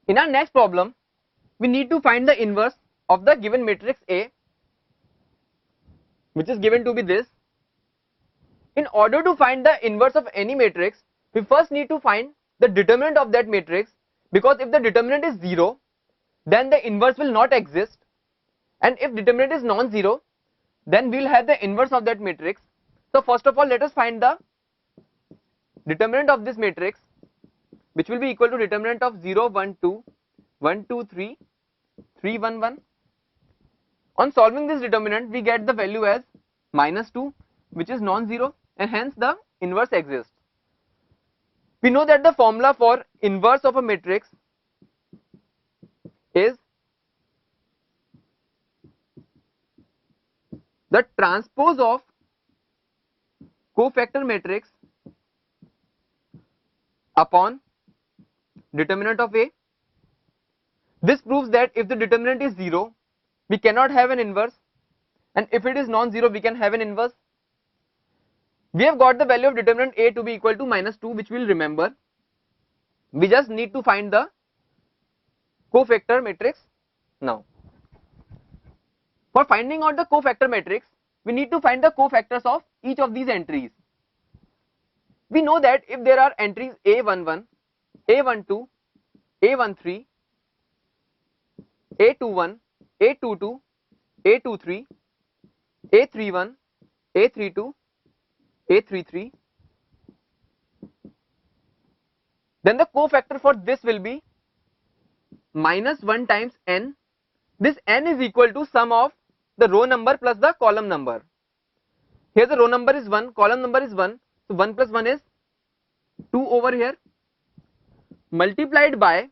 In our next problem, we need to find the inverse of the given matrix A, which is given to be this. In order to find the inverse of any matrix, we first need to find the determinant of that matrix, because if the determinant is 0, then the inverse will not exist, and if determinant is non-zero, then we will have the inverse of that matrix. So first of all, let us find the determinant of this matrix, which will be equal to determinant of 0, 1, 2, 1, 2, 3, 3, 1, 1. On solving this determinant, we get the value as -2, which is non-zero, and hence the inverse exists. We know that the formula for inverse of a matrix is the transpose of cofactor matrix upon determinant of A. This proves that if the determinant is 0, we cannot have an inverse, and if it is non-zero, we can have an inverse. We have got the value of determinant A to be equal to -2, which we will remember. We just need to find the cofactor matrix now. For finding out the cofactor matrix, we need to find the cofactors of each of these entries. We know that if there are entries A11, A12, A13, A21, A22, A23, A31, A32, A33, then the cofactor for this will be -1 times n. This n is equal to sum of the row number plus the column number. Here the row number is 1, column number is 1, so 1 plus 1 is 2 over here, multiplied by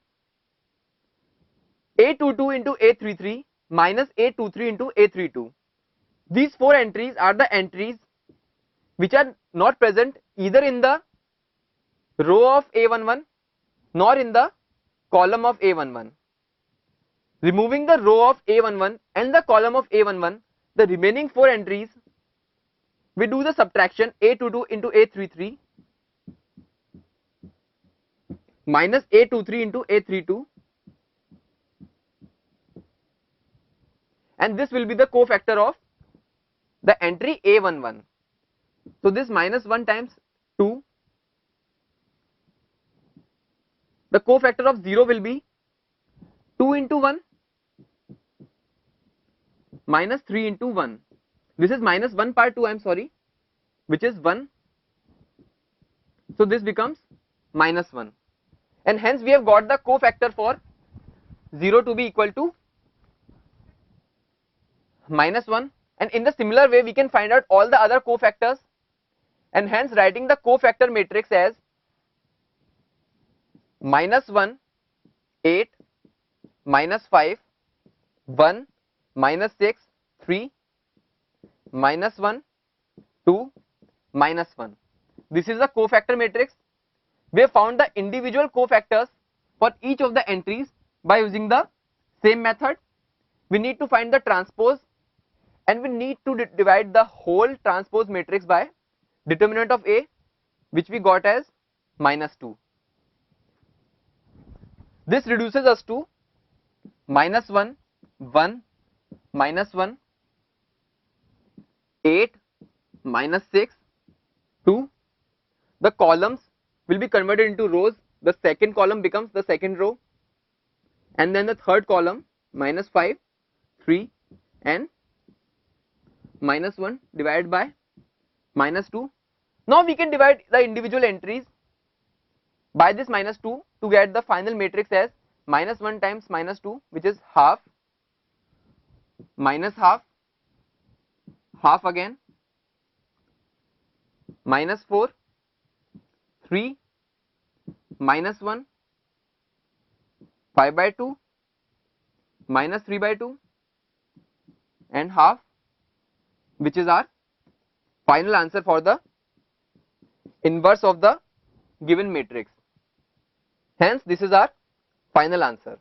A22 into A33 minus A23 into A32. These 4 entries are the entries which are not present either in the row of A11 nor in the column of A11. Removing the row of A11 and the column of A11, the remaining 4 entries, we do the subtraction A22 into A33 minus A23 into A32, and this will be the cofactor of the entry A11. So this -1 times 2, the cofactor of 0 will be 2 into 1 minus 3 into 1. This is -1 part 2, I am sorry, which is 1. So this becomes -1, and hence we have got the cofactor for 0 to be equal to -1, and in the similar way we can find out all the other cofactors, and hence writing the cofactor matrix as -1, 8, -5, 1, -6, 3, -1, 2, -1. This is the cofactor matrix. We have found the individual cofactors for each of the entries by using the same method. We need to find the transpose, and we need to divide the whole transpose matrix by determinant of A, which we got as -2. This reduces us to -1, 1, -1, 8, -6, 2. The columns will be converted into rows. The second column becomes the second row, and then the third column -5, 3, and -1 divided by -2. Now we can divide the individual entries by this -2 to get the final matrix as -1 times -2, which is half, minus half, half again, -4, 3, -1, 5/2, -3/2, and half, which is our final answer for the inverse of the given matrix. Hence this is our final answer.